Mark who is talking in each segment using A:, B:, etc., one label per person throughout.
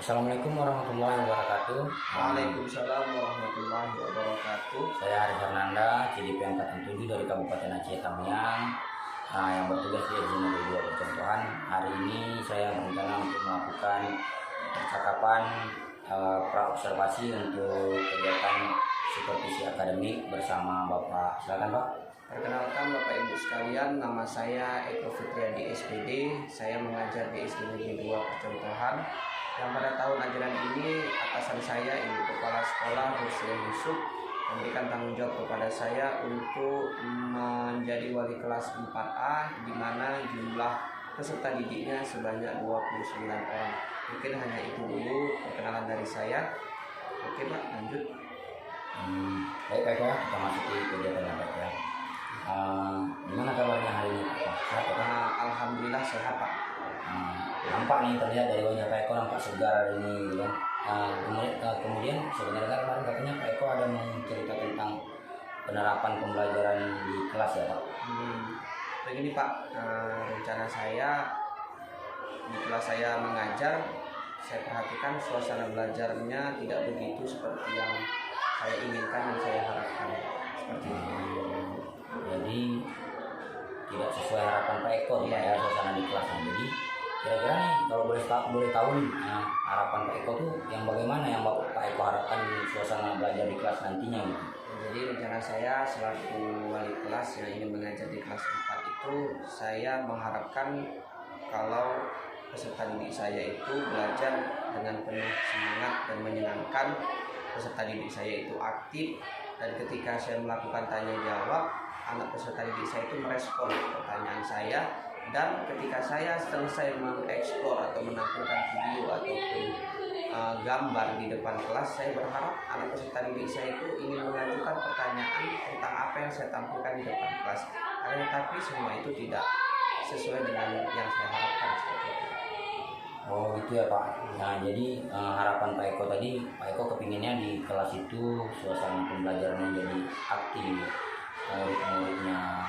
A: Assalamualaikum warahmatullahi wabarakatuh.
B: Waalaikumsalam warahmatullahi wabarakatuh.
A: Saya Ari Fernanda, CDP angkatan 7 dari Kabupaten Aceh Tamiang, yang bertugas di Zona 22 Percontohan. Hari ini saya berencana untuk melakukan percakapan pra-observasi untuk kegiatan supervisi akademik bersama Bapak. Silakan Pak.
B: Perkenalkan Bapak Ibu sekalian, nama saya Eko Fitriadi SPD. Saya mengajar di SD Negeri 2 Percontohan. Yang pada tahun ajaran ini atasan saya Ibu Kepala Sekolah Ruslia Yusuf memberikan tanggung jawab kepada saya untuk menjadi wali kelas 4A, di mana jumlah peserta didiknya sebanyak 29 orang. Mungkin hanya itu dulu perkenalan dari saya. Oke Pak, lanjut.
A: Baik Pak ya, kita masuk ke kegiatan yang Pak ya. Gimana kabarnya hari ini Pak? Sehat Pak?
B: Alhamdulillah sehat Pak.
A: Nampak nih, terlihat dari wajah Pak Eko nampak segar hari ini gitu kan. Kemudian sebenarnya kemarin katanya Pak Eko ada mencerita tentang penerapan pembelajaran di kelas ya Pak.
B: Begini Pak, rencana saya di kelas saya mengajar, saya perhatikan suasana belajarnya tidak begitu seperti yang saya inginkan dan saya harapkan, seperti itu.
A: Jadi tidak sesuai harapan Pak Eko Pak ya, suasana di kelasnya. Jadi kira-kira nih kalau boleh tahu nih, harapan Pak Eko tuh yang bagaimana yang Pak Eko harapkan suasana belajar di kelas nantinya gitu.
B: Jadi rencana saya selaku wali kelas yang ingin mengajar di kelas 4 itu, saya mengharapkan kalau peserta didik saya itu belajar dengan penuh semangat dan menyenangkan. Peserta didik saya itu aktif, dan ketika saya melakukan tanya jawab, anak peserta didik saya itu merespon pertanyaan saya. Dan ketika saya selesai mengeksplor atau menampilkan video ataupun gambar di depan kelas, saya berharap anak peserta didik saya itu ingin mengajukan pertanyaan tentang apa yang saya tampilkan di depan kelas. Tapi semua itu tidak sesuai dengan yang saya harapkan seperti itu.
A: Oh gitu ya Pak. Nah jadi harapan Pak Eko tadi, Pak Eko kepinginnya di kelas itu suasana pembelajarannya jadi aktif, murid-muridnya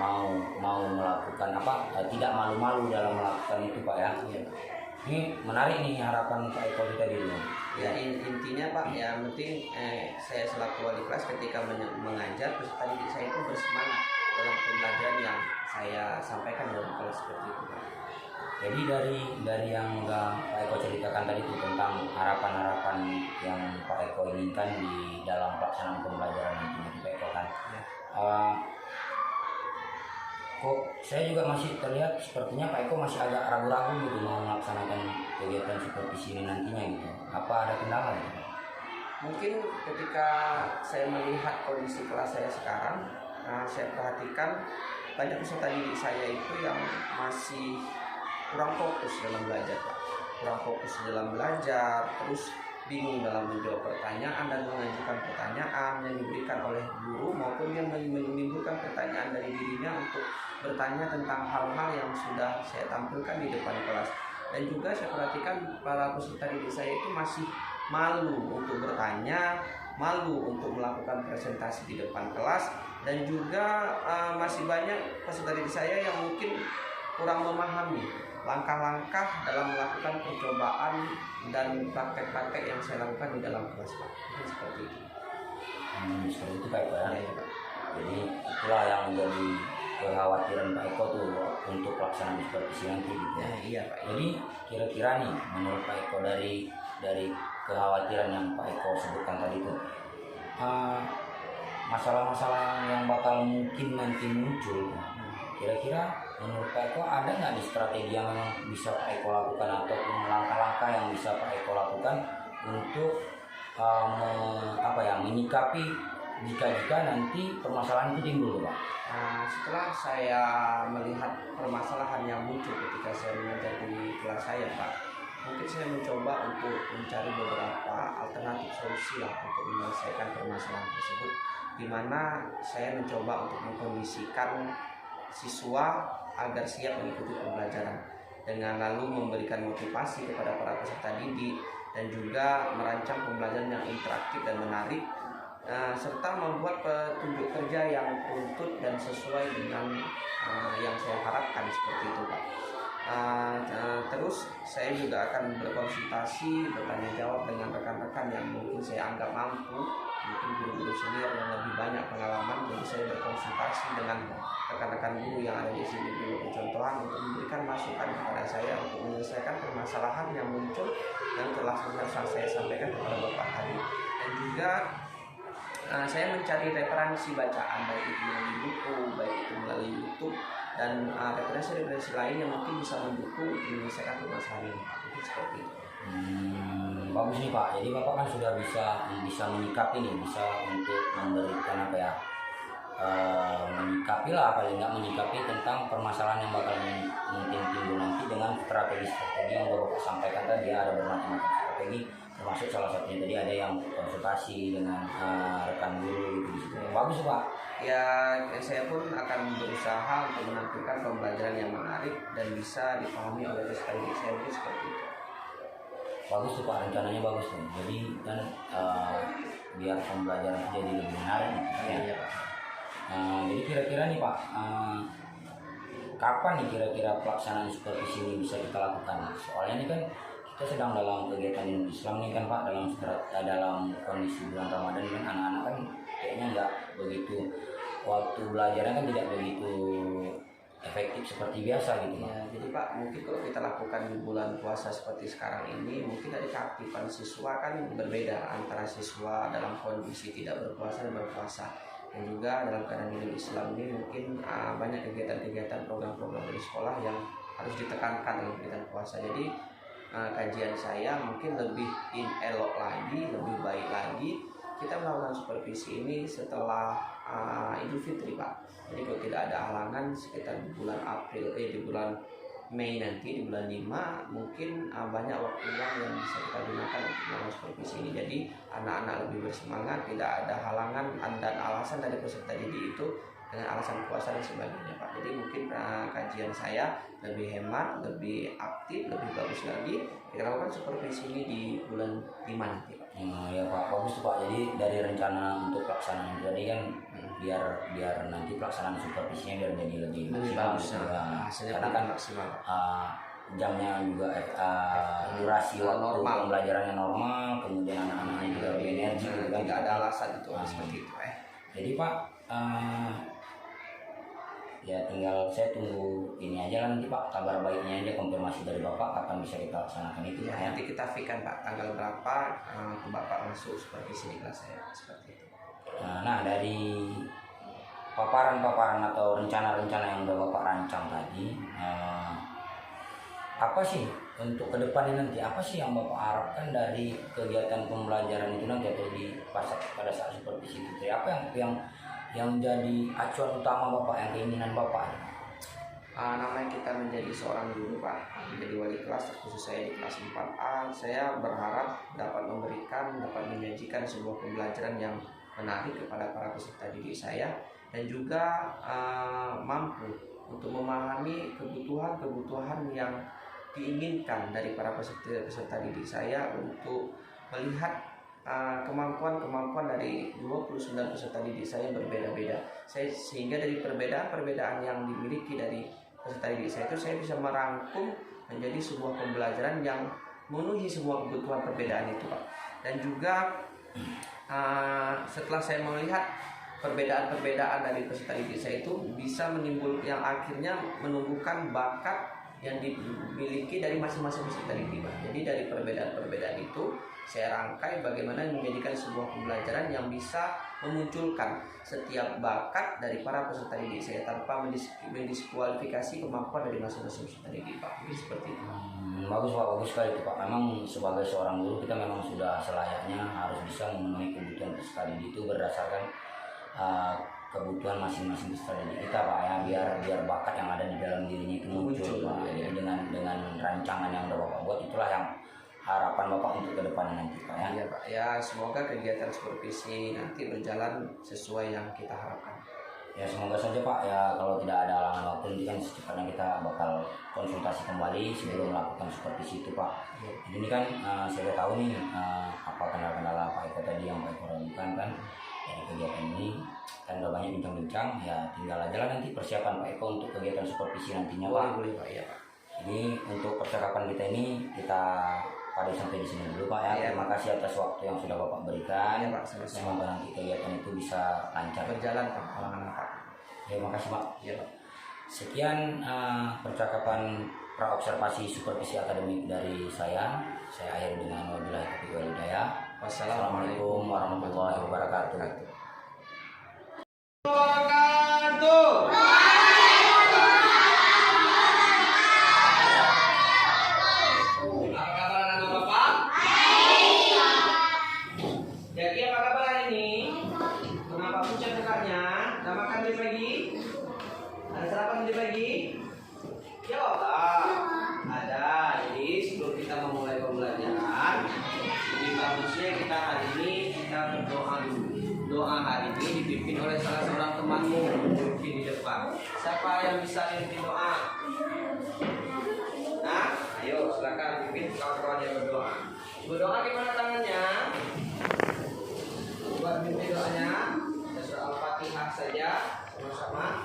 A: mau melakukan tidak malu-malu dalam melakukan itu Pak ya.
B: Iya.
A: Ini menarik nih harapan Pak Eko tadi dulu.
B: Ya intinya Pak, ya penting saya selaku wali kelas ketika mengajar, peserta didik saya itu bersemangat dalam pembelajaran yang saya sampaikan dalam kelas seperti itu Pak.
A: Jadi dari yang Pak Eko ceritakan tadi itu tentang harapan-harapan yang Pak Eko inginkan di dalam pelaksanaan pembelajaran nantinya Pak Eko kan.
B: Ya.
A: Kok saya juga masih terlihat sepertinya Pak Eko masih agak ragu-ragu gitu mau melaksanakan kegiatan supervisi ini nantinya gitu. Apa ada kendala gitu?
B: Mungkin ketika saya melihat kondisi kelas saya sekarang, saya perhatikan banyak peserta didik saya itu yang masih kurang fokus dalam belajar Pak. Kurang fokus dalam belajar, terus bingung dalam menjawab pertanyaan dan mengajukan pertanyaan yang diberikan oleh guru, maupun yang menimbulkan pertanyaan dari dirinya untuk bertanya tentang hal-hal yang sudah saya tampilkan di depan kelas. Dan juga saya perhatikan para peserta didik saya itu masih malu untuk bertanya, malu untuk melakukan presentasi di depan kelas, dan juga masih banyak peserta didik saya yang mungkin kurang memahami langkah-langkah dalam melakukan percobaan dan praktek-praktek yang saya lakukan di dalam kelas Pak. Mungkin seperti itu.
A: Seperti itu Pak Eko ya.
B: Ya, Pak.
A: Jadi itulah yang menjadi kekhawatiran Pak Eko tuh untuk pelaksanaan supervisi nanti gitu ya.
B: Iya Pak.
A: Jadi kira-kira nih menurut Pak Eko dari kekhawatiran yang Pak Eko sebutkan tadi itu, masalah-masalah yang bakal mungkin nanti muncul, kira-kira menurut Pak Eko ada nggak di strategi yang bisa Pak Eko lakukan ataupun langkah-langkah yang bisa Pak Eko lakukan untuk menyikapi jika nanti permasalahan itu timbul Pak?
B: Setelah saya melihat permasalahan yang muncul ketika saya mengajar di kelas saya Pak, mungkin saya mencoba untuk mencari beberapa alternatif solusi lah untuk menyelesaikan permasalahan tersebut, di mana saya mencoba untuk mengkondisikan siswa agar siap mengikuti pembelajaran, dengan lalu memberikan motivasi kepada para peserta didik, dan juga merancang pembelajaran yang interaktif dan menarik, serta membuat petunjuk kerja yang runtut dan sesuai dengan yang saya harapkan seperti itu Pak. Terus saya juga akan berkonsultasi, bertanya jawab dengan rekan-rekan yang mungkin saya anggap mampu, mungkin guru-guru senior yang lebih banyak pengalaman. Jadi saya berkonsultasi dengan rekan-rekan guru yang ada di sini dulu percontohan untuk memberikan masukan kepada saya untuk menyelesaikan permasalahan yang muncul yang telah saya sampaikan kepada Bapak tadi. Dan juga saya mencari referensi bacaan, baik itu melalui buku, baik itu melalui YouTube, dan referensi-referensi lain yang mungkin bisa mendukung menyelesaikan permasalahan ini. Mungkin seperti itu.
A: Bagus nih Pak. Jadi Bapak kan sudah bisa menyikapi nih, bisa untuk memberikan apa ya, menyikapi lah, paling nggak menyikapi tentang permasalahan yang bakal mungkin timbul nanti dengan strategi yang Bapak sampaikan tadi. Ada bermacam-macam strategi, termasuk salah satunya tadi ada yang konsultasi dengan rekan guru gitu. Bagus Pak.
B: Ya, saya pun akan berusaha untuk menampilkan pembelajaran yang menarik dan bisa dipahami oleh peserta didik saya, mungkin seperti itu.
A: Bagus tuh Pak, rencananya bagus tuh. Jadi kan biar pembelajaran jadi lebih menarik gitu ya.
B: Iya Pak.
A: Jadi kira-kira nih Pak, kapan nih kira-kira pelaksanaan supervisi ini bisa kita lakukan? Soalnya ini kan kita sedang dalam kegiatan Islam nih kan Pak, dalam kondisi bulan Ramadan kan, anak-anak kan kayaknya nggak begitu, waktu belajarnya kan tidak begitu efektif seperti biasa gitu Pak.
B: Ya, jadi Pak, mungkin kalau kita lakukan di bulan puasa seperti sekarang ini, mungkin dari keaktifan siswa kan berbeda antara siswa dalam kondisi tidak berpuasa dan berpuasa. Dan juga dalam keadaan hidup Islam ini mungkin banyak kegiatan-kegiatan, program-program di sekolah yang harus ditekankan dalam kegiatan puasa. Jadi kajian saya mungkin lebih elok lagi, lebih baik lagi kita melakukan supervisi ini setelah Idul Fitri Pak. Jadi kalau tidak ada halangan sekitar di bulan di bulan Mei nanti, di bulan 5 mungkin banyak waktu yang bisa kita gunakan untuk melakukan supervisi ini. Jadi anak-anak lebih bersemangat, tidak ada halangan dan alasan dari peserta didik itu dengan alasan puasa dan sebagainya Pak. Jadi mungkin kajian saya lebih hemat, lebih aktif, lebih bagus lagi. Kita lakukan supervisi ini di bulan 5 nanti Pak.
A: Ya Pak, bagus tuh Pak. Jadi dari rencana untuk pelaksanaan tadi kan biar nanti pelaksanaan supervisinya biar jadi lebih maksimal gitu ya. Karena kan
B: maksimal.
A: Jamnya juga durasi waktu
B: normal,
A: pembelajarannya normal, kemudian anak-anaknya juga lebih energi gitu kan.
B: Tidak ada alasan itu seperti itu
A: Jadi Pak, ya tinggal saya tunggu ini aja lah nanti Pak, kabar baiknya aja, konfirmasi dari Bapak kapan bisa kita laksanakan itu
B: ya. Nanti kita fikan Pak tanggal berapa Bapak masuk supervisi di kelas saya, seperti itu.
A: Nah dari paparan-paparan atau rencana-rencana yang udah Bapak rancang tadi, apa sih untuk kedepannya nanti, apa sih yang Bapak harapkan dari kegiatan pembelajaran itu nanti atau pada saat supervisi itu? Apa yang jadi acuan utama Bapak, yang keinginan Bapak?
B: Namanya kita menjadi seorang guru Pak, menjadi wali kelas, khusus saya di kelas 4A, saya berharap dapat menyajikan sebuah pembelajaran yang menarik kepada para peserta didik saya, dan juga mampu untuk memahami kebutuhan-kebutuhan yang diinginkan dari para peserta didik saya, untuk melihat kemampuan-kemampuan dari 29 peserta didik saya berbeda-beda. Sehingga dari perbedaan-perbedaan yang dimiliki dari peserta didik saya itu, saya bisa merangkum menjadi sebuah pembelajaran yang memenuhi semua kebutuhan perbedaan itu Pak. Dan juga setelah saya melihat perbedaan-perbedaan dari peserta didik saya itu bisa yang akhirnya menumbuhkan bakat yang dimiliki dari masing-masing peserta didik Pak. Jadi dari perbedaan-perbedaan itu saya rangkai bagaimana menjadikan sebuah pembelajaran yang bisa memunculkan setiap bakat dari para peserta didik saya tanpa mendiskualifikasi kemampuan dari masing-masing peserta didik Pak. Jadi seperti itu.
A: Bagus Pak, bagus sekali itu Pak. Memang sebagai seorang guru kita memang sudah selayaknya harus bisa memenuhi kebutuhan peserta didik itu berdasarkan kebutuhan masing-masing peserta didik kita Pak ya, biar bakat yang ada di dalam dirinya itu muncul Pak. Jadi dengan rancangan yang udah Bapak buat, itulah yang harapan Bapak untuk ke depan nanti Pak ya.
B: Iya Pak, ya semoga kegiatan supervisi nanti berjalan sesuai yang kita harapkan.
A: Ya semoga saja Pak ya, kalau tidak ada halangan waktu nanti kan secepatnya kita bakal konsultasi kembali sebelum melakukan supervisi itu Pak. Jadi ini kan saya tahu nih apa kendala-kendala Pak Eko tadi yang Pak Eko ragukan kan dari kegiatan ini, kan udah banyak bincang-bincang, ya tinggal aja lah nanti persiapan Pak Eko untuk kegiatan supervisi nantinya Pak.
B: Boleh Pak, ya Pak.
A: Jadi untuk percakapan kita ini kita pada sampai di sini dulu Pak ya.
B: Iya.
A: Terima kasih atas waktu yang sudah Bapak berikan.
B: Iya, Pak, sama-sama.
A: Semoga nanti kegiatan itu bisa lancar.
B: Berjalan Pak, aman Pak.
A: Terima kasih Pak.
B: Iya Pak.
A: Sekian percakapan praobservasi supervisi akademik dari saya. Saya akhiri dengan wabillahi taufiq wal hidayah. Wassalamualaikum warahmatullahi wabarakatuh.
B: Apa kabar anak Bapak? Jadi apa kabar hari ini? Kenapa pucat mukanya? Udah makan tadi pagi? Ada sarapan tadi pagi? Jawab lah. Ada. Jadi sebelum kita memulai pembelajaran, lebih bagusnya kita hari ini kita berdoa dulu. Doa hari ini dipimpin oleh salah seorang temanmu mungkin di depan. Siapa yang bisa pimpin doa? Nah, ayo silakan pimpin kawan-kawan yang berdoa. Berdoa gimana tangannya? Buat pimpin doanya. Kita surah Al-Fatihah saja sama-sama.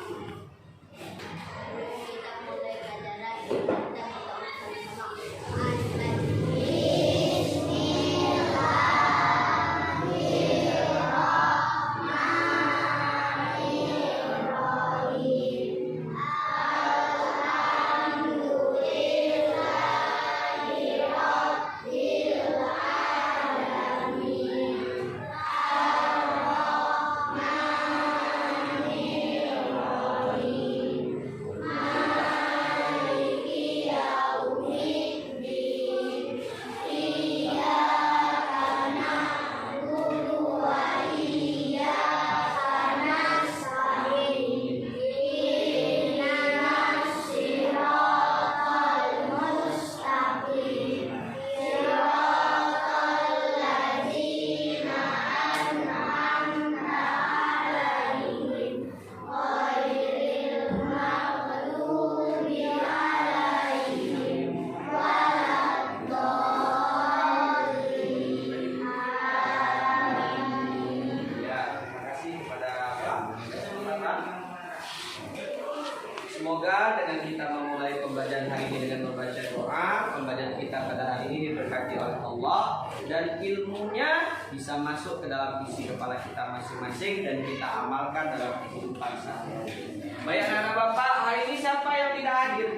B: Semoga dengan kita memulai pembelajaran hari ini dengan membaca doa, pembelajaran kita pada hari ini diberkati oleh Allah dan ilmunya bisa masuk ke dalam isi kepala kita masing-masing dan kita amalkan dalam kehidupan sehari-hari. Baik anak-anak Bapak, hari ini siapa yang tidak hadir?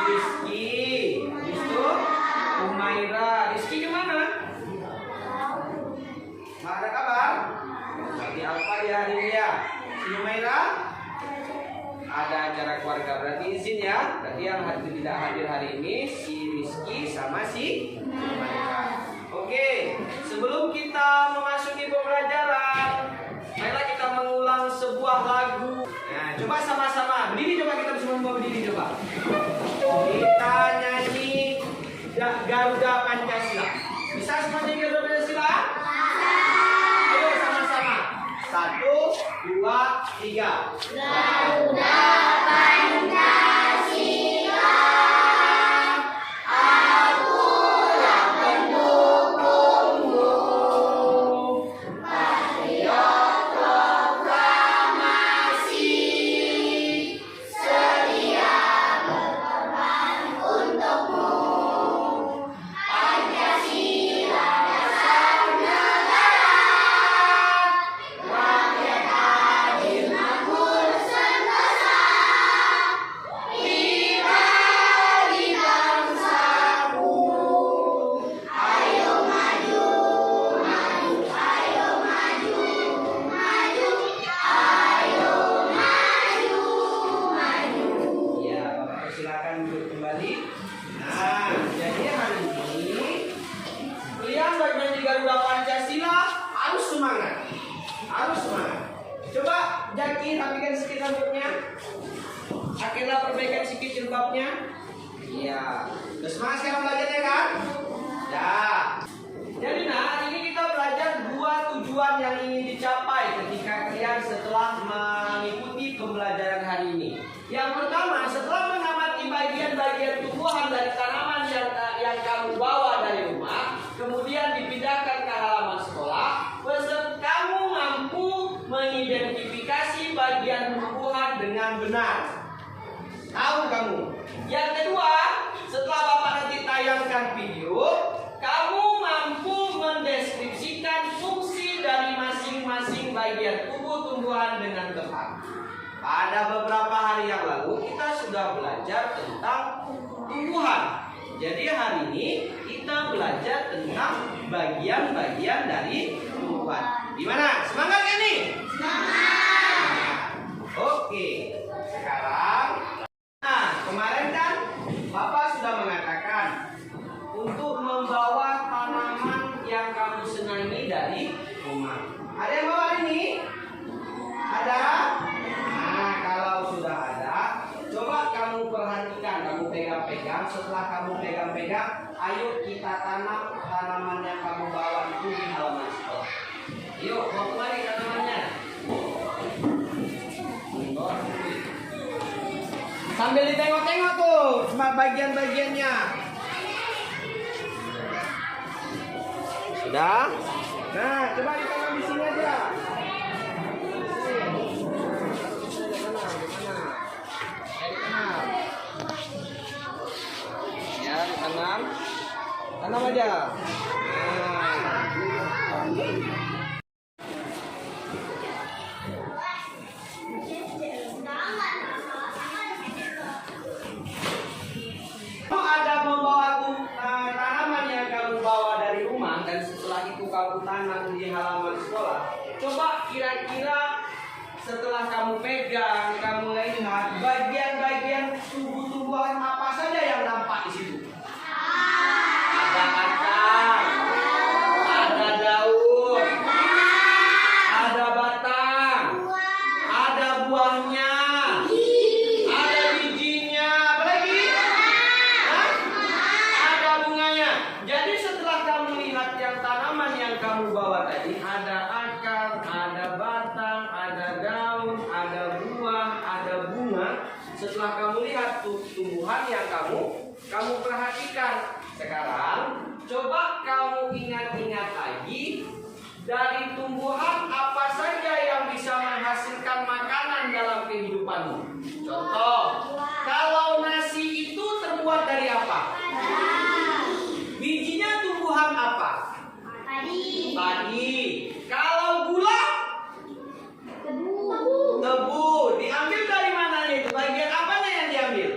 B: Rizky, Rizky, Umaira, Rizky kemana? Nggak ada kabar? Lagi apa dia hari ini ya? Si Umaira? Ada acara keluarga, berarti izin ya. Berarti yang tidak hadir hari ini si Rizky sama si Umaira. Oke, sebelum kita memasuki pembelajaran, marilah kita mengulang sebuah lagu. Nah, coba sama-sama berdiri, coba kita semua berdiri coba. Kita nyanyi Garuda Pancasila. Bisa semua nyanyi Garuda Pancasila? Ayo sama-sama. 1, 2, 3.
C: Garuda Pancasila, akulah pendukungmu. Patriot proklamasi, sedia berkorban untukmu. Pancasila dasar negara, rakyat adil makmur sentosa. Pribadi bangsaku, ayo maju, maju, ayo maju, maju, ayo maju, maju.
B: Ya, Bapak silakan duduk kembali. Nah, jadi hari ini kalian bagian di Garuda Pancasila harus semangat. Harus semangat. Coba Jaki rapikan sedikit rambutnya. Akhirnya perbaikan sedikit jilbabnya. Iya. Udah semangat sekarang belajarnya kan? Ya. Jadi nah, hari ini kita belajar 2 tujuan yang ingin dicapai ketika kalian setelah mengikuti pembelajaran hari ini. Yang pertama, setelah mengamati bagian-bagian tumbuhan dari tanaman yang kamu bawa dari rumah, kemudian dipindahkan ke halaman sekolah, kamu mampu mengidentifikasi bagian tumbuhan dengan benar. benar. Tahu kamu. Yang kedua, setelah Bapak nanti tayangkan video, kamu mampu mendeskripsikan fungsi dari masing-masing bagian tubuh tumbuhan dengan tepat. Pada beberapa hari yang lalu kita sudah belajar tentang tumbuhan. Jadi hari ini kita belajar tentang bagian-bagian dari tumbuhan. Gimana? Semangat kan nih? Semangat. Oke. Sekarang, nah kemarin kan Bapak sudah mengatakan untuk membawa tanaman yang kamu senangi dari rumah. Ada yang bawa ini? Ada? Nah, kalau sudah ada, coba kamu perhatikan, kamu pegang-pegang. Setelah kamu pegang-pegang, ayo kita tanam tanaman yang kamu bawa itu di halaman sekolah. Yuk, bawa kembali tanamannya. Sambil ditengok-tengok tuh, bagian-bagiannya. Sudah? Nah, coba ditanam di sini aja. Ya, ditanam. Tanam aja. Ada membawa tanaman yang kamu bawa dari rumah dan setelah itu kamu tanam di halaman sekolah. Coba kira-kira setelah kamu pegang, kamu lihat bagian-bagian tubuh-tumbuhan apa saja yang nampak di situ. Ada akar, ada daun, ada batang, ada buahnya, ada bijinya, apa lagi? Hah? Ada bunganya. Jadi setelah kamu lihat yang tanaman yang kamu bawa tadi, ada akar, ada batang, ada daun, ada buah, ada bunga. Setelah kamu lihat tumbuhan yang kamu perhatikan. Sekarang coba kamu ingat-ingat lagi dari tumbuhan apa saja yang bisa menghasilkan makanan dalam kehidupanmu. Contoh, kalau nasi itu terbuat dari apa? Bijinya tumbuhan apa? Padi. Kalau gula? Tebu. Diambil dari mana itu? Bagian apanya yang diambil?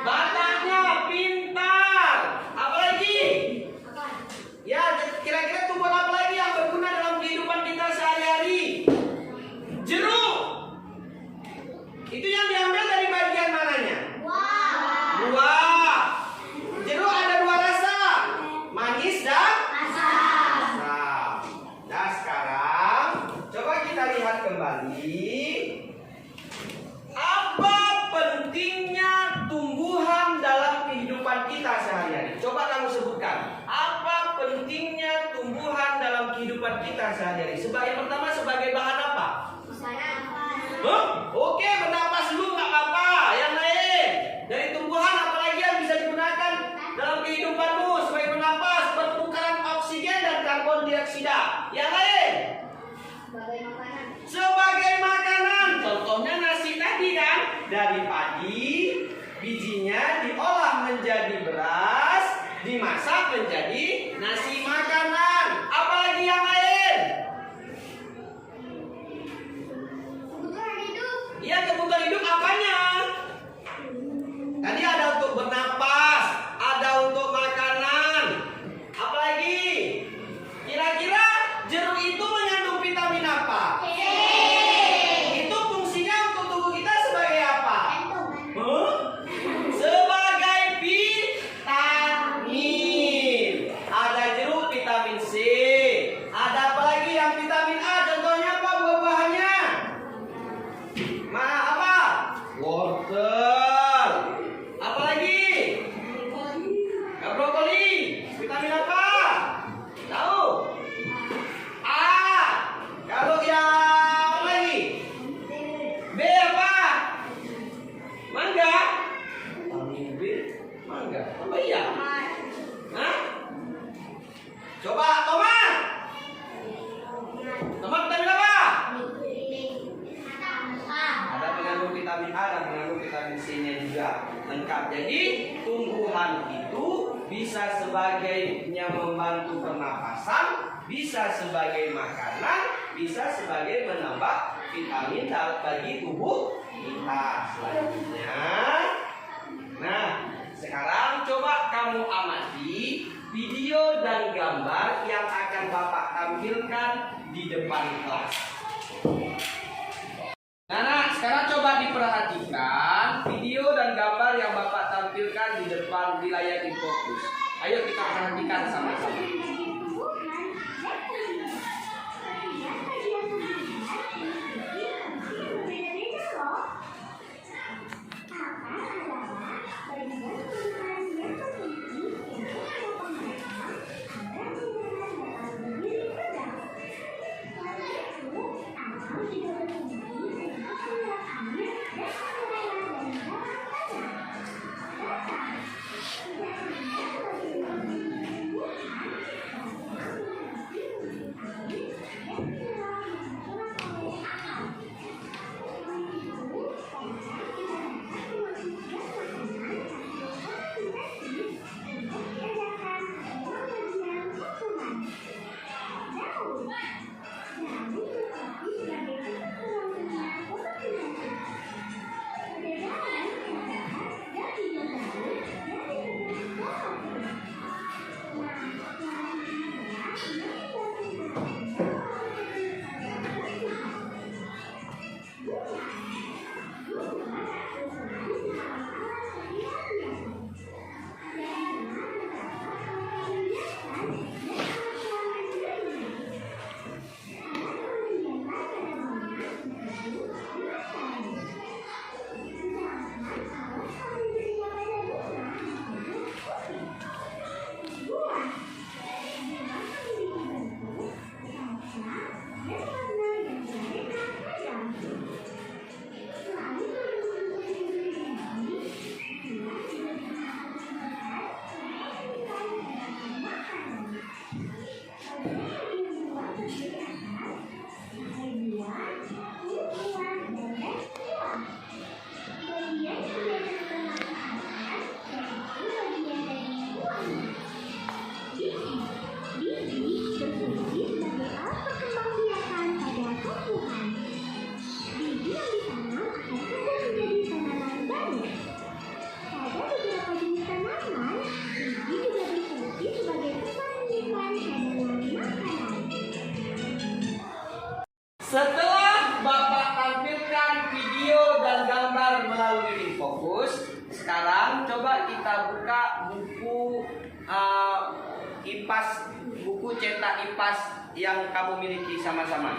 B: Batangnya. Pintar. Apa lagi? Ya, kira-kira tumbuhan apa lagi yang berguna dalam kehidupan kita sehari-hari? Jeruk. Itu yang diambil dari bagian mananya? Buah. Jeruk ada dua rasa, manis dan asam. Nah sekarang coba kita lihat kembali. Apa pentingnya tumbuhan dalam kehidupan kita sehari-hari? Coba kamu sebutkan. Apa pentingnya tumbuhan dalam kehidupan kita sehari-hari? Sebagai pertama, sebagai bahan apa? Oke, bernapas dulu nggak apa-apa. Yang lain dari tumbuhan apalagi yang bisa digunakan dalam kehidupanmu sebagai bernapas, pertukaran oksigen dan karbon dioksida. Yang lain sebagai makanan. Contohnya nasi tadi kan, dari padi, bijinya diolah menjadi beras, dimasak menjadi nasi makanan. Apalagi yang lain? Iya, kebutuhan hidup apanya? Tadi ada untuk bernapas, ada untuk makanan. Apalagi? Kira-kira jeruk itu mengandung vitamin apa? Itu fungsinya untuk tubuh kita sebagai apa? Sebagai vitamin. Ada jeruk vitamin C. Ada apa lagi yang vitamin A? Contohnya apa buah-buahannya? Mana apa? Wortel. Apa lagi? Brokoli. Vitamin apa? Tahu? A. Kalau yang lagi? B apa? Mangga. Vitamin B. Mangga. Apa iya? Hah? Coba tomat. Tomat vitamin apa? Ada mengandung vitamin A Jadi tumbuhan itu bisa sebagainya membantu pernapasan, bisa sebagai makanan, bisa sebagai menambah vitamin bagi tubuh kita. Selanjutnya, nah sekarang coba kamu amati video dan gambar yang akan Bapak tampilkan di depan kelas. Nah, sekarang coba diperhatikan video dan gambar yang Bapak tampilkan di depan di layar InFocus. Ayo kita perhatikan sama-sama. Setelah Bapak tampilkan video dan gambar melalui InFocus, sekarang coba kita buka buku IPAS, buku cetak IPAS yang kamu miliki sama-sama.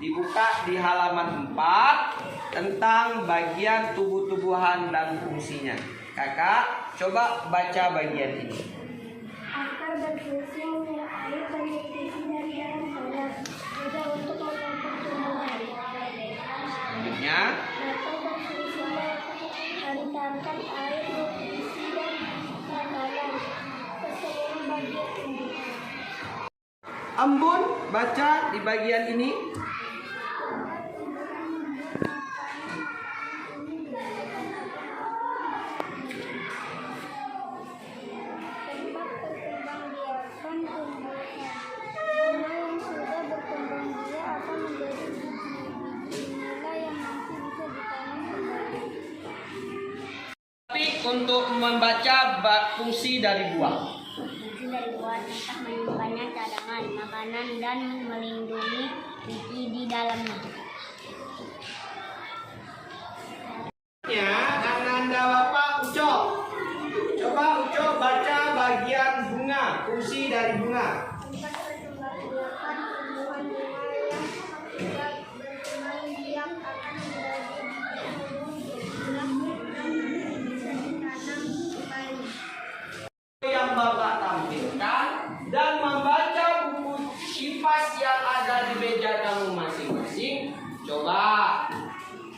B: Dibuka di halaman 4 tentang bagian tubuh-tubuhan dan fungsinya. Kakak, coba baca bagian ini.
C: Akar berfungsi menguap air dan nutrisi dari dalam tanah, juga untuk membentuk tumbuhan.
B: Selanjutnya,
C: Mata berfungsi menghantarkan air, nutrisi dan makanan ke seluruh bagian tubuh.
B: Ambon, baca di bagian ini.
C: Tempat perkembangbiakan tumbuhan. Bunga yang sudah berkembang biak akan menjadi biji-biji nila yang nanti bisa ditanam kembali.
B: Tapi untuk membaca fungsi dari buah.
C: Fungsi dari buah entah menyimpannya cadangan makanan dan melindungi biji di dalamnya.
B: Ya, Ananda Bapak Uco. Coba Uco baca bagian bunga, fungsi dari bunga.
C: Tempat perkembangbiakan tumbuhan bunga yang sudah berkembang biak akan menjadi biji-biji yang bisa ditanam kembali.
B: Yang Bapak tampilkan dan membaca buku IPAS yang ada di meja kamu masing-masing. Coba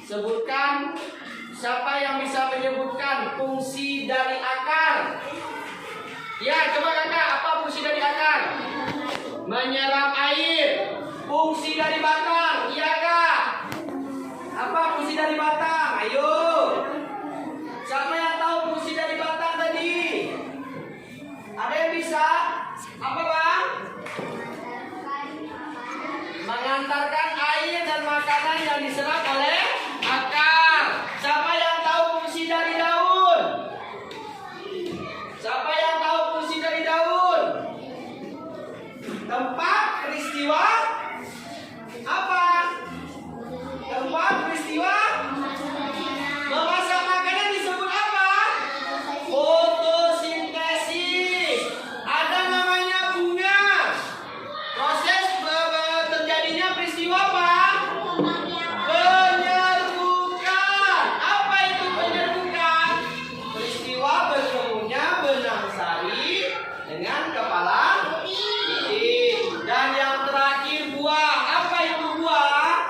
B: sebutkan, siapa yang bisa menyebutkan fungsi dari akar? Ya, coba kakak, apa fungsi dari akar? Menyerap air. Fungsi dari batang, iya kak? Apa fungsi dari batang? Ayo. Siapa yang tahu fungsi dari batang Fotosintesis. Ada namanya bunga. Proses terjadinya peristiwa apa? Penyerbukan. Apa itu penyerbukan? Peristiwa bertemunya benang sari dengan kepala titik. Dan yang terakhir buah. Apa itu buah?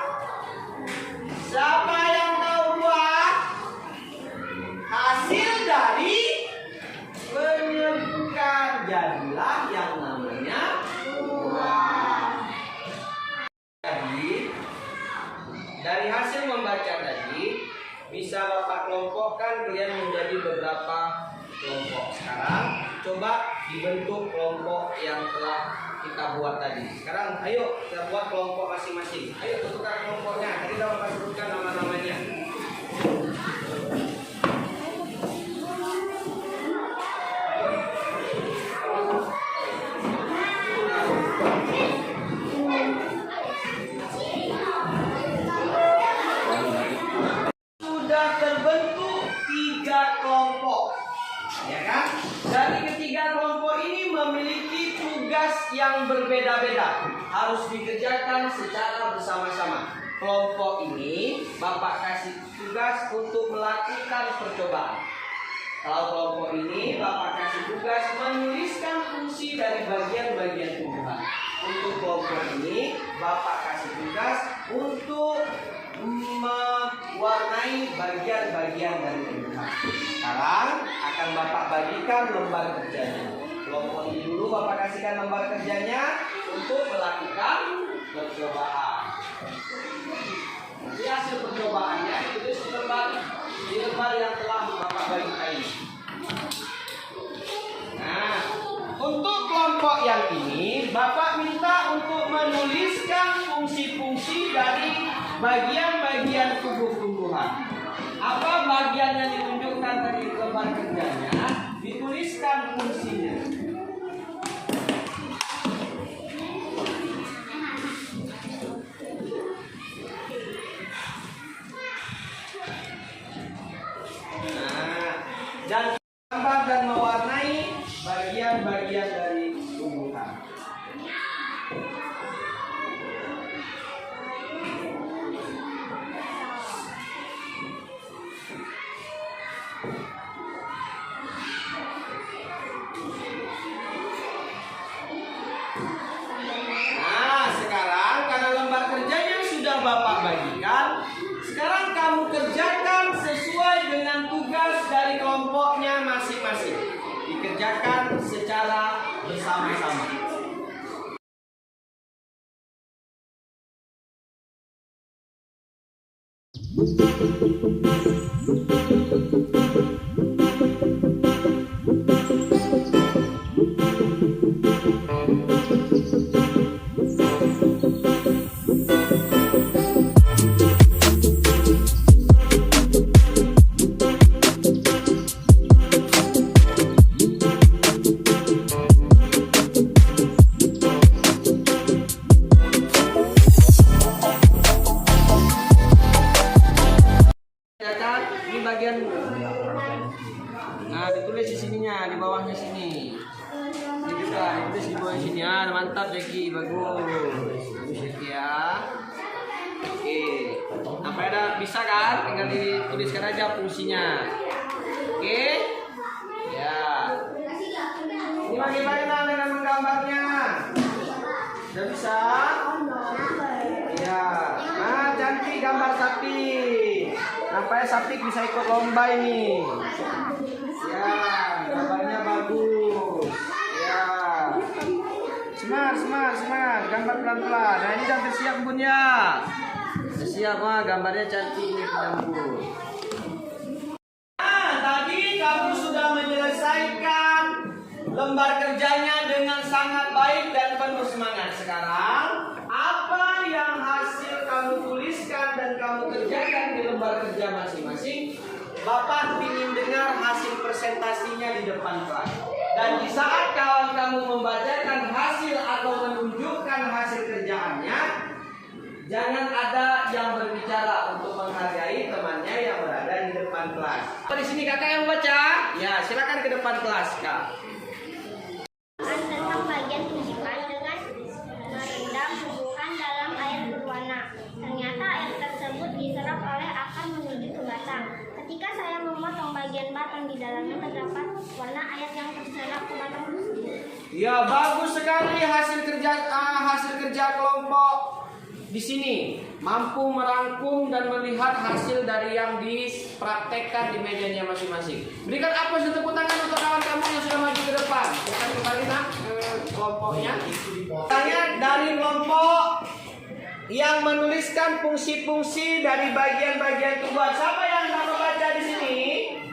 B: Siapa yang tahu buah? Hasil dari penyerbukan, jadilah yang namanya buah. Jadi dari hasil membaca tadi bisa Bapak kelompokkan kalian menjadi beberapa kelompok. Sekarang coba dibentuk kelompok yang telah kita buat tadi. Sekarang ayo kita buat kelompok masing-masing. Ayo bentukkan kelompoknya. Tadi kita akan sebutkan nama-namanya. Sudah terbentuk 3 kelompok, ya kan? Dari ketiga kelompok ini memiliki tugas yang berbeda-beda, harus dikerjakan secara bersama-sama. Kelompok ini Bapak kasih tugas untuk melakukan percobaan. Kalau kelompok ini Bapak kasih tugas menuliskan fungsi dari bagian-bagian tumbuhan. Untuk kelompok ini Bapak kasih tugas untuk mewarnai bagian-bagian dari tumbuhan. Sekarang akan Bapak bagikan lembar kerjanya. Kelompok ini dulu Bapak kasihkan lembar kerjanya untuk melakukan percobaan. Nanti hasil percobaannya ditulis di lembar yang telah Bapak bagikan ini. Nah, untuk kelompok yang ini Bapak minta untuk menuliskan fungsi-fungsi dari bagian-bagian tubuh tumbuhan. Apa bagian yang ditunjukkan dari lembar kerjanya, dituliskan fungsinya. Nah, dan gambar dan mewarnai bagian-bagian dari tumbuhan. Nah, sekarang karena lembar kerjanya sudah Bapak bagikan, sekarang kamu kerjakan sesuai dengan tugas dari kelompoknya masing-masing. Dikerjakan secara bersama-sama. Ini bagian. Nah, ditulis di sininya, di bawahnya sini. Ini juga ditulis di bawah sini. Ah, mantap Jeki, bagus. Bagus Jeki ya. Oke. Apa ada bisa kan? Tinggal dituliskan aja fungsinya. Oke. Ya. Ini bagaimana dengan menggambarnya? Sudah bisa? Ya. Nah, cantik gambar sapi. Nampaknya sapi bisa ikut lomba ini. Ya, gambarnya bagus. Ya. Semangat. Gambar pelan-pelan. Nah, ini sudah siap Bun ya. Sudah siap, gambarnya cantik nih penyambut. Nah, tadi kamu sudah menyelesaikan lembar kerjanya dengan sangat baik dan penuh semangat. Sekarang apa yang hasil kamu tuliskan dan kamu kerjakan di lembar kerja masing-masing, Bapak ingin dengar hasil presentasinya di depan kelas. Dan di saat kawan kamu membacakan hasil atau menunjukkan hasil kerjaannya, jangan ada yang berbicara untuk menghargai temannya yang berada di depan depan kelas. Di sini kakak yang baca. Ya, silakan ke depan kelas, Kak.
C: Tentang bagian tujuan dengan merendam tumbuhan dalam air berwarna. Ternyata air tersebut diserap oleh akar menuju ke batang. Ketika saya memotong bagian batang, di dalamnya terdapat warna air yang terserap ke batang tersebut.
B: Ya, bagus sekali hasil kerja kelompok di sini. Mampu merangkum dan melihat hasil dari yang dipraktekkan di mejanya masing-masing. Berikan aplaus dan tepuk tangan untuk kawan kamu yang sudah maju ke depan. Kita kembali nak ke kelompoknya. Tanya dari kelompok yang menuliskan fungsi-fungsi dari bagian-bagian tumbuhan. Siapa yang tak membaca di sini?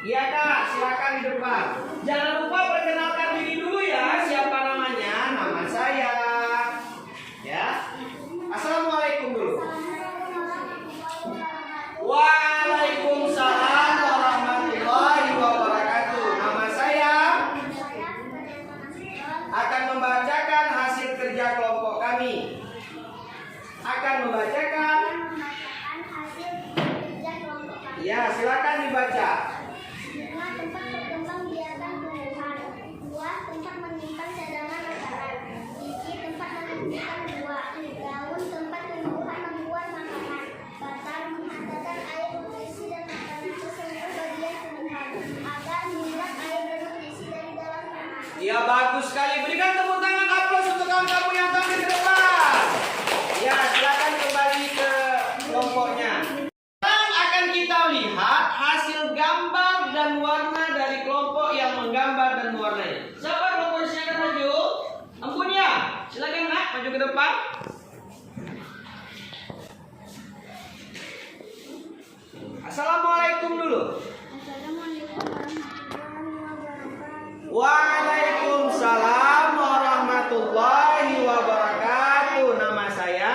B: Iya Kak, silakan di depan. Jangan lupa perkenalkan diri dulu ya. Siapa namanya? Nama saya. Ya. Assalamualaikum dulu. Waalaikumsalam warahmatullahi wabarakatuh. Nama saya akan membacakan hasil kerja kelompok kami. Akan membacakan. Ya, silakan dibaca.
C: Bunga tempat berkembang biakan tumbuhan. Buah tempat menyimpan cadangan makanan. Biji tempat menumbuhkan buah. Daun tempat tumbuhan membuat makanan. Batang menghantarkan air nutrisi dan makanan ke seluruh bagian tumbuhan agar menyerap air dan nutrisi dari dalam tanah.
B: Ya, bagus sekali. Berikan tepuk tangan aplaus untuk kamu yang tampil ke depan. Ya, silakan kembali ke kelompoknya. Sekarang akan kita lihat hasil gambar dan warna dari kelompok yang menggambar dan mewarnai. Siapa kelompok yang akan maju? Ampun ya. Silakan nak maju ke depan. Assalamualaikum dulu.
C: Assalamualaikum warahmatullahi wabarakatuh.
B: Waalaikumsalam warahmatullahi wabarakatuh. Nama saya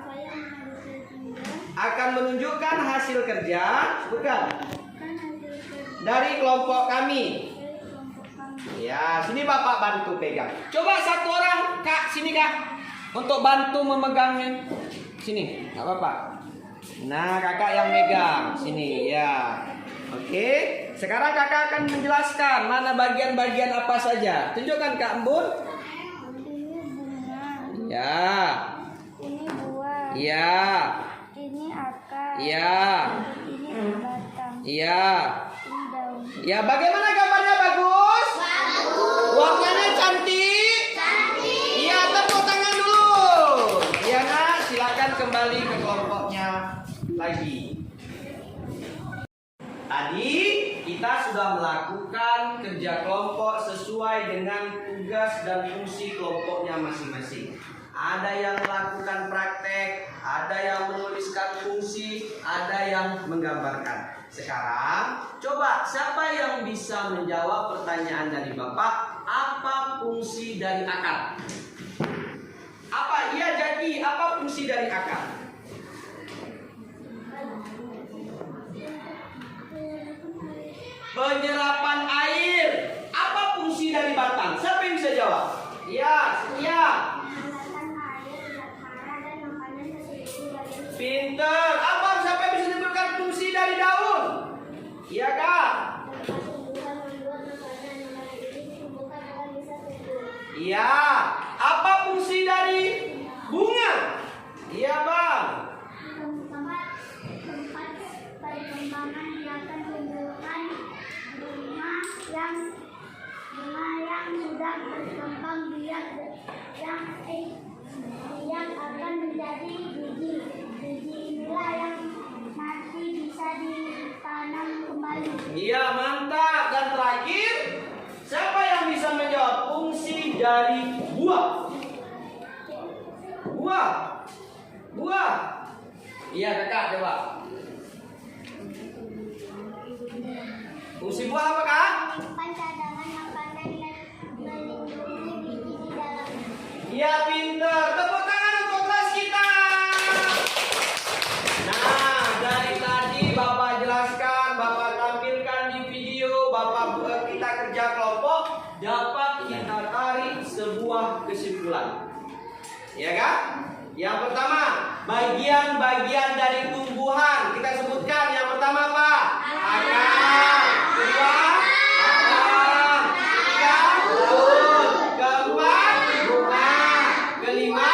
C: Saya Maharisa Junda.
B: akan menunjukkan hasil kerja, sebutkan,
C: Kan hasil kerja
B: dari kelompok kami.
C: dari kelompok kami.
B: Ya, sini Bapak bantu pegang. Coba satu orang, Kak, sini Kak, untuk bantu memegangnya. Sini, nggak apa-apa. Nah, kakak yang megang, sini ya. Oke, sekarang kakak akan menjelaskan mana bagian-bagian apa saja. Tunjukkan Kak Embun.
C: Ini bunga,
B: Ya,
C: ini buah,
B: iya,
C: ini akar,
B: iya,
C: ini batang,
B: iya.
C: ini daun.
B: Ya, bagaimana gambarnya bagus? Bagus. Warnanya cantik? Cantik. Iya, tepuk tangan dulu. Iya, Nak, silakan kembali ke kelompoknya lagi. Tadi kita sudah melakukan kerja kelompok sesuai dengan tugas dan fungsi kelompoknya masing-masing. Ada yang melakukan praktek, ada yang menuliskan fungsi, ada yang menggambarkan. Sekarang, coba siapa yang bisa menjawab pertanyaan dari Bapak? Apa fungsi dari akar? Apa? Iya, jadi apa fungsi dari akar? Penyerapan air. Apa fungsi dari batang? Siapa yang bisa jawab? Iya, iya.
C: Mengalirkan air, zat dan makanan ke seluruh bagian tubuh.
B: Pinter. Apa? Siapa yang bisa menyebutkan fungsi dari daun? Iya, Kak.
C: Tempat tumbuhan membuat makanan yang ini ditumbuhkan agar bisa tumbuh.
B: Iya. Apa fungsi dari bunga? Iya, Bang.
C: Tempat perkembangan biakan tumbuhan bunga yang sudah berkembang biak yang akan menjadi biji. Biji inilah yang nanti bisa ditanam kembali.
B: Iya, mantap. Dan terakhir, siapa yang bisa menjawab fungsi dari buah? Buah. Buah. Iya, Kakak, coba. Fungsi buah apa, Kak?
C: Menyimpan cadangan makanan dan melindungi biji di dalamnya.
B: Iya, pinter. Tepuk tangan untuk kelas kita. Nah, dari tadi Bapak jelaskan, Bapak tampilkan di video, Bapak kita kerja kelompok, dapat kita tarik sebuah kesimpulan. Ya kan? Yang pertama, bagian-bagian dari tumbuhan. Kita sebutkan yang pertama apa? Akan. Kedua, akan. Ketiga, daun. Keempat, bunga. Kelima,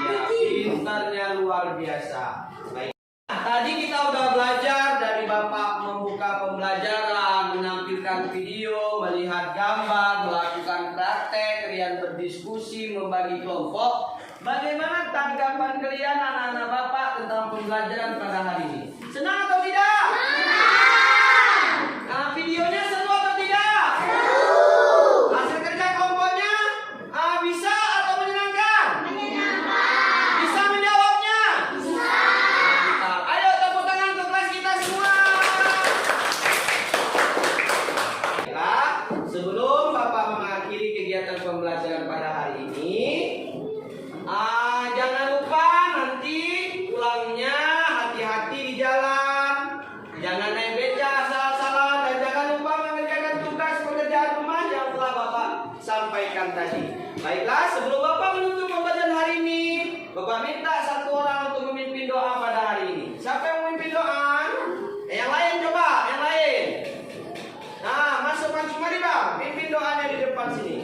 B: ya, pintarnya luar biasa. Baik. Tadi kita udah belajar dari Bapak membuka pembelajaran, menampilkan video, melihat gambar, melakukan praktek, kemudian berdiskusi, membagi kelompok. Bagaimana tanggapan kalian anak-anak Bapak tentang pembelajaran pada hari ini? Senang atau tidak? Nah, videonya seru atau tidak? Hasil kerja kelompoknya bisa atau menyenangkan? Bisa menjawabnya? Mantap. Ayo tepuk tangan untuk kelas kita semua. Baiklah, sebelum Bapak mengakhiri kegiatan pembelajaran pada hari ini, jangan lupa nanti pulangnya hati-hati di jalan, jangan naik beca asal-asalan, dan jangan lupa mengerjakan tugas pekerjaan rumah yang telah Bapak sampaikan tadi. Baiklah, sebelum Bapak menutup pembelajaran hari ini, Bapak minta satu orang untuk memimpin doa pada hari ini. Siapa yang memimpin doa? Yang lain coba, yang lain. Nah, masukkan semua di bawah, pimpin doanya di depan sini.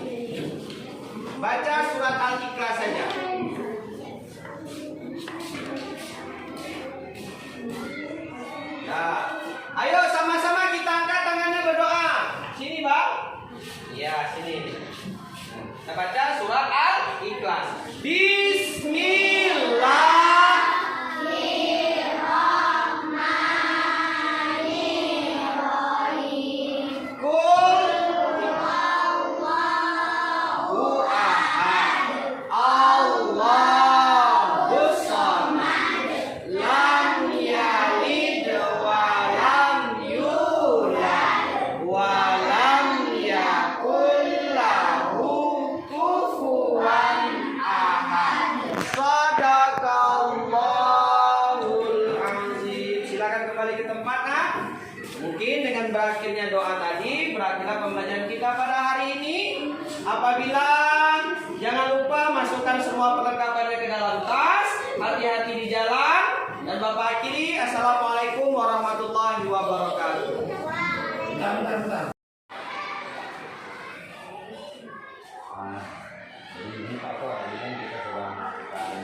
B: Baca surat Al-Ikhlas saja. Nah, ayo sama-sama kita angkat tangannya berdoa. Sini, Bang. Ya, sini. Kita baca surat Al-Ikhlas. Bismillah. Berakhirnya doa tadi, berakhirlah pembelajaran kita pada hari ini. Apabila jangan lupa masukkan semua perlengkapannya ke dalam tas, hati-hati di jalan, dan Bapak akhiri. Assalamualaikum warahmatullahi wabarakatuh.
A: Bentar. Ini Pak Ko, tadi kan kita sudah melakukan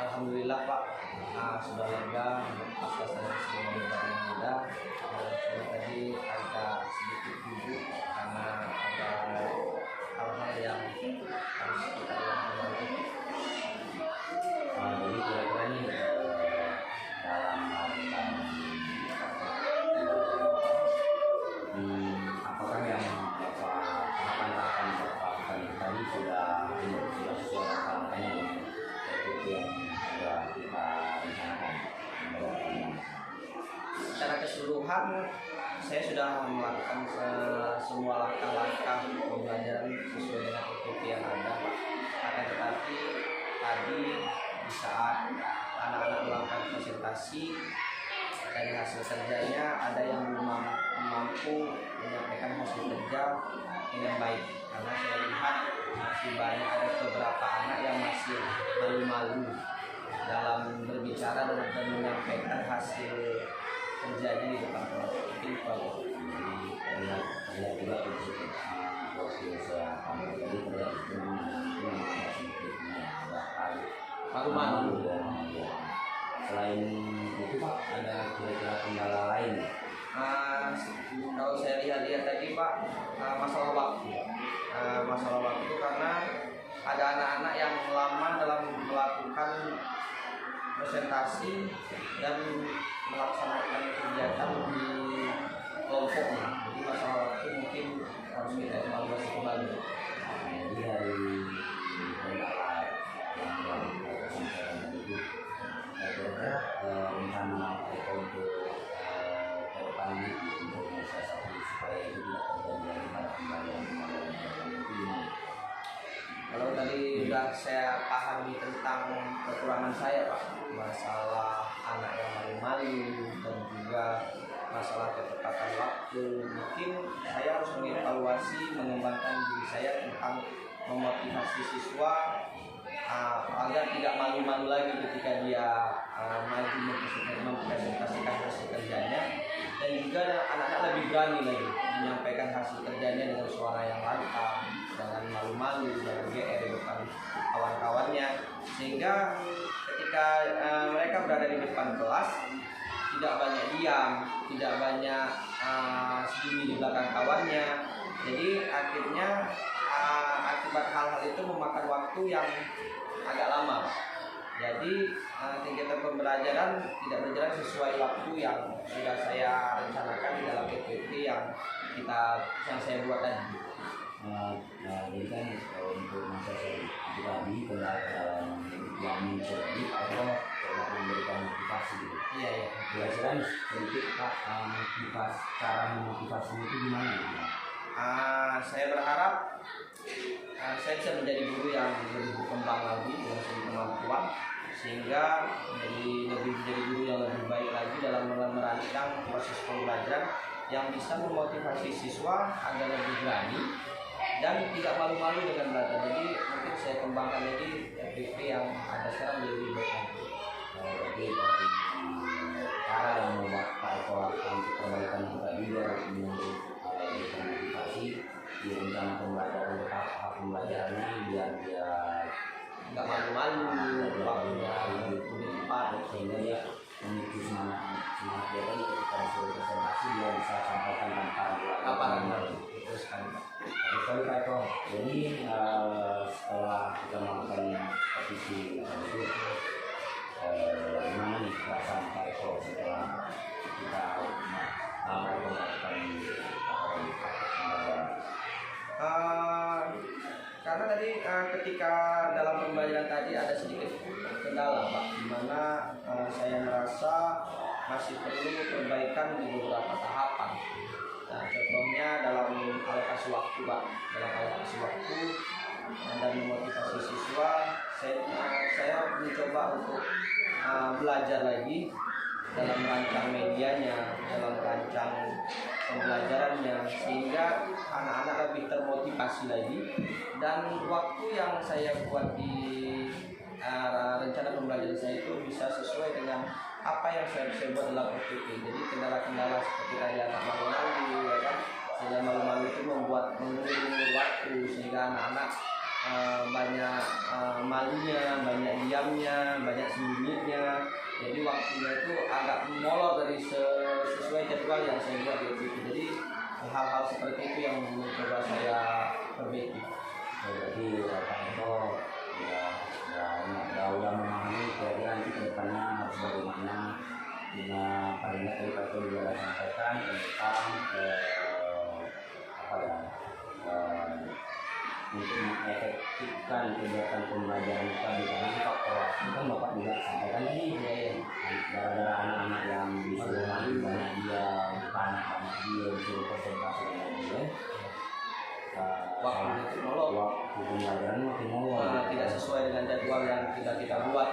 B: Alhamdulillah Pak, sudah lega atas dari semua beban yang ada. Tadi agak sedikit gugup karena ada hal-hal yang harus kita lakukan lagi.
A: Jadi kira-kira ini dalam apakah yang tahapan-tahapan tadi sudah sesuai harapannya, itu yang sudah kita rencanakan.
B: Secara keseluruhan saya sudah melakukan semua langkah-langkah pembelajaran sesuai dengan SOP yang ada, Pak. Akan tetapi tadi di saat anak-anak melakukan presentasi, dari hasil kerjanya ada yang belum mampu menyampaikan hasil kerja dengan baik, karena saya lihat masih banyak, ada beberapa anak yang masih malu-malu dalam berbicara dan menyampaikan hasil kerjanya di depan kelas. Mungkin kalau
A: terlihat juga di situ proses kamu tadi terlihat
B: malu-malu.
A: Selain itu Pak, ada kira-kira kendala lain?
B: Kalau saya lihat tadi Pak, masalah waktu. Masalah waktu karena ada anak-anak yang lama dalam melakukan presentasi dan melaksanakan kegiatan di kelompoknya. Jadi masalah waktu mungkin harus kita evaluasi kembali.
A: Jadi dari kendala yang itu kira-kira rencana mereka untuk ke depan ini untuk mensiasati supaya itu tidak terjadi lagi pada pembelajaran ini.
B: Kalau tadi sudah saya pahami tentang kekurangan saya Pak, masalah anak yang malu-malu dan juga masalah ketepatan waktu, mungkin saya harus mengevaluasi, mengembangkan diri saya tentang memotivasi siswa agar tidak malu-malu lagi ketika dia maju mempresentasikan hasil kerjanya, dan juga anak-anak lebih berani lagi menyampaikan hasil kerjanya dengan suara yang lantang, dengan malu-malu, dengan GR di depan kawan-kawannya, sehingga ketika mereka berada di depan kelas tidak banyak diam, tidak banyak sembunyi di belakang kawannya. Jadi akhirnya akibat hal-hal itu memakan waktu yang agak lama. Jadi kegiatan pembelajaran tidak berjalan sesuai waktu yang sudah saya rencanakan di dalam PPT yang saya buat tadi.
A: Jadi kan untuk masa tadi pembelajaran yang menjadi atau memberikan motivasi gitu.
B: Iya.
A: Belajaran sedikit Pak, cara memotivasi itu gimana?
B: Saya berharap saya bisa menjadi guru yang lebih berkembang lagi dengan segi kemampuan, sehingga menjadi guru yang lebih baik lagi dalam merancang proses pembelajaran yang bisa memotivasi siswa agar lebih berani dan tidak malu-malu dengan belajar. Jadi mungkin saya kembangkan lagi FPP yang ada sekarang menjadi lebih baik lagi.
A: Jadi dari cara yang membuat Pak Eko untuk perbaikan tadi dia menurut motivasi di rencana pembelajaran tahap pembelajarannya biar dia
B: nggak malu-malu,
A: waktunya lebih cepat, sehingga dia memicu semangat dia tadi ketika disuruh presentasi dia bisa sampaikan tanpa
B: kapan terus kan.
A: Sorry Pak Eko, jadi setelah kita melakukan kompetisi itu gimana nih perasaan Pak Eko setelah kita melakukan
B: karena tadi ketika dalam pembelajaran tadi ada sedikit kendala Pak, di mana saya merasa masih perlu perbaikan di beberapa tahapan. Nah, contohnya dalam alokasi waktu Pak, dalam alokasi waktu dan memotivasi siswa, saya mencoba untuk belajar lagi dalam merancang medianya, dalam merancang pembelajarannya, sehingga anak-anak lebih termotivasi lagi, dan waktu yang saya buat di rencana pembelajaran saya itu bisa sesuai dengan apa yang saya buat dalam PPT. Jadi kendala-kendala seperti tadi anak malu-malu, ya kan, sehingga malu-malu itu membuat mengulur waktu, sehingga anak-anak banyak malunya, banyak diamnya, banyak sembunyinya. Jadi waktunya itu agak molor dari sesuai jadwal yang saya buat di PPT. Jadi hal-hal seperti itu yang mencoba saya perbaiki.
A: Jadi Pak Eko udah memahami kira-kira nanti ke depannya harus bagaimana. Paling nggak tadi Pak Eko juga sudah sampaikan tentang untuk mengefektifkan kegiatan pembelajaran kita di dalam faktor waktu kan Bapak juga sampaikan tadi gara-gara anak-anak yang disuruh maju banyak dia banyak dia disuruh presentasi dan lain-lain
B: Waktu
A: pembelajaran makin molor
B: tidak sesuai dengan jadwal yang kita buat.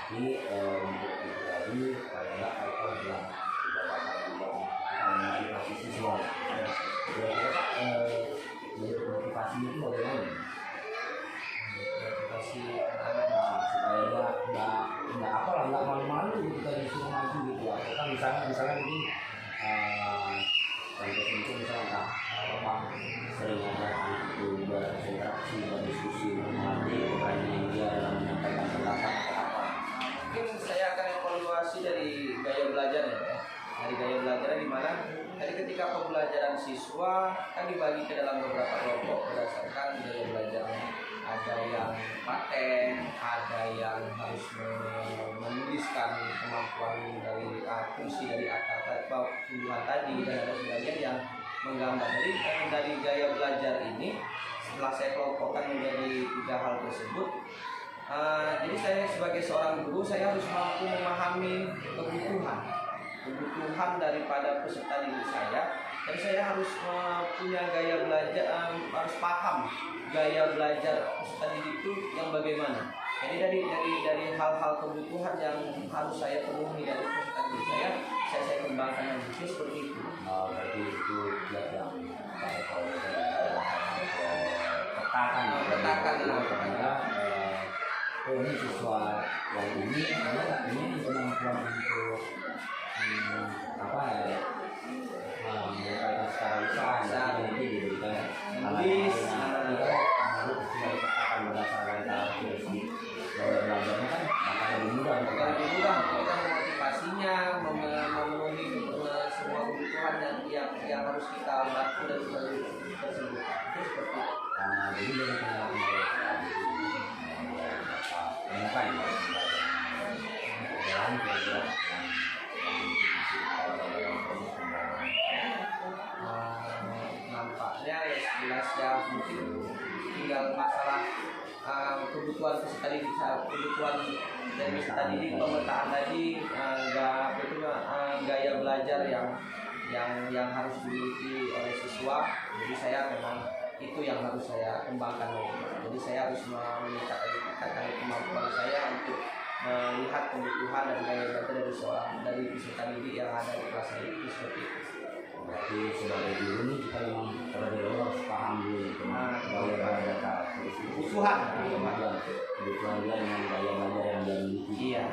A: Tapi untuk itu lagi paling nggak Pak bilang tidak apa-apa motivasi siswa. Kira-kira Pak motivasi itu bagaimana?
B: Motivasi anak-anak
A: Supaya nggak apa lah, nggak malu-malu ketika disuruh maju gitu. Atau kan misalnya ini contoh itu misalnya apa sering ada anak itu berinteraksi, berdiskusi, melatih keberanian dia dalam menyampaikan pendapat atau apa.
B: mungkin saya akan evaluasi dari gaya belajar ya, dari gaya belajar di mana tadi ketika pembelajaran siswa kan dibagi ke dalam beberapa kelompok berdasarkan gaya belajarnya. Ada yang paten, ada yang harus menuliskan kemampuan dari fungsi dari akar tumbuhan tadi, dan ada sebagian yang menggambar. Jadi dari gaya belajar ini setelah saya kelompokkan menjadi 3 hal tersebut, jadi saya sebagai seorang guru saya harus mampu memahami kebutuhan daripada peserta didik saya, dan saya harus punya gaya belajar, harus paham gaya belajar peserta didik itu yang bagaimana. Jadi dari hal-hal kebutuhan yang harus saya penuhi dari peserta didik saya kembangkan yang seperti itu.
A: Berarti itu yang kalau petakan ini siswa yang ini kemampuan untuk apa ya meningkatkan secara usaha nanti diberikan akan berdasarkan karakteristik belajarnya kan akan lebih mudah
B: kita memotivasinya memenuhi semua kebutuhan yang harus kita bantu dari tersebut itu seperti
A: jadi dari pengalaman
B: nampaknya ya jelas ya mungkin tinggal masalah kebutuhan peserta didik kebutuhan dari peserta didik pemetaan tadi gaya belajar yang harus dimiliki oleh siswa. Jadi saya memang itu yang harus saya kembangkan lagi. Jadi saya harus meningkatkan kemampuan saya untuk melihat kebutuhan dan gaya belajar dari peserta didik yang ada di kelas saya itu seperti itu.
A: Berarti sebagai guru ini kita memang terlebih dahulu harus paham dulu gaya belajar
B: kebutuhan
A: dia dengan gaya belajar yang dia miliki.
B: Iya.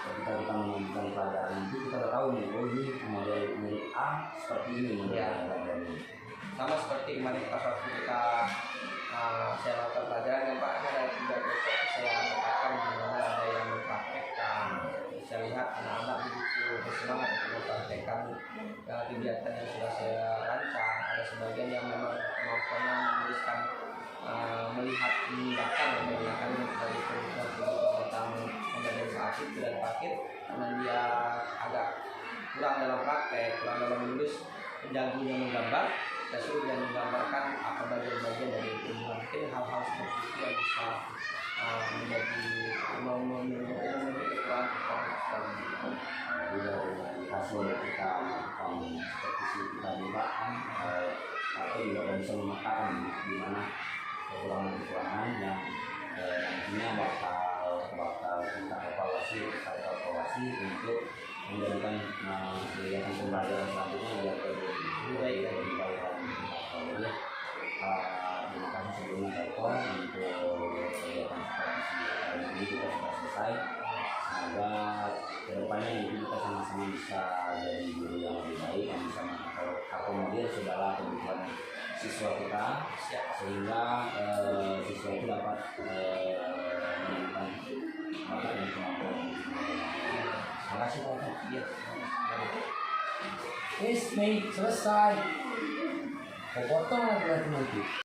A: Jadi kita mengajukan pelajaran itu kita udah tahu nih, oh ini model milik A seperti ini model belajar ini.
B: Sama seperti kemarin pas waktu saya lakukan pelajaran yang Pak ada 3 kelompok saya katakan di mana ada yang mempraktekkan. Saya lihat anak-anak begitu bersemangat untuk mempraktekkan kegiatan yang sudah saya rancang. Ada sebagian yang memang kemampuannya menuliskan melihat tindakan yang menggunakan dari kebutuhan tentang pembelajaran saat itu dan pakit karena dia agak kurang dalam praktek, kurang dalam menulis, menjagonya menggambar. Saya suruh dia menggambarkan apa bagian-bagian dari ilmuwan. Mungkin hal-hal seperti itu yang bisa menjadi memenuhi kekurangan.
A: Jadi dari hasil kita seperti kita juga kan atau juga bisa memetakan di mana kekurangan yang nantinya bakal kita evaluasi untuk menjadikan kegiatan pembelajaran selanjutnya agar lebih baik lagi. Terima kasih sebelumnya Dr. untuk kegiatan seperti ini kita sudah selesai. Semoga kedepannya nanti kita sama-sama bisa jadi guru yang lebih baik yang bisa mengakomodir segala kebutuhan siswa kita sehingga siswa itu dapat menemukan bakat dan kemampuan. Terima kasih Pak. Iya. Mei selesai. Potong berarti nanti.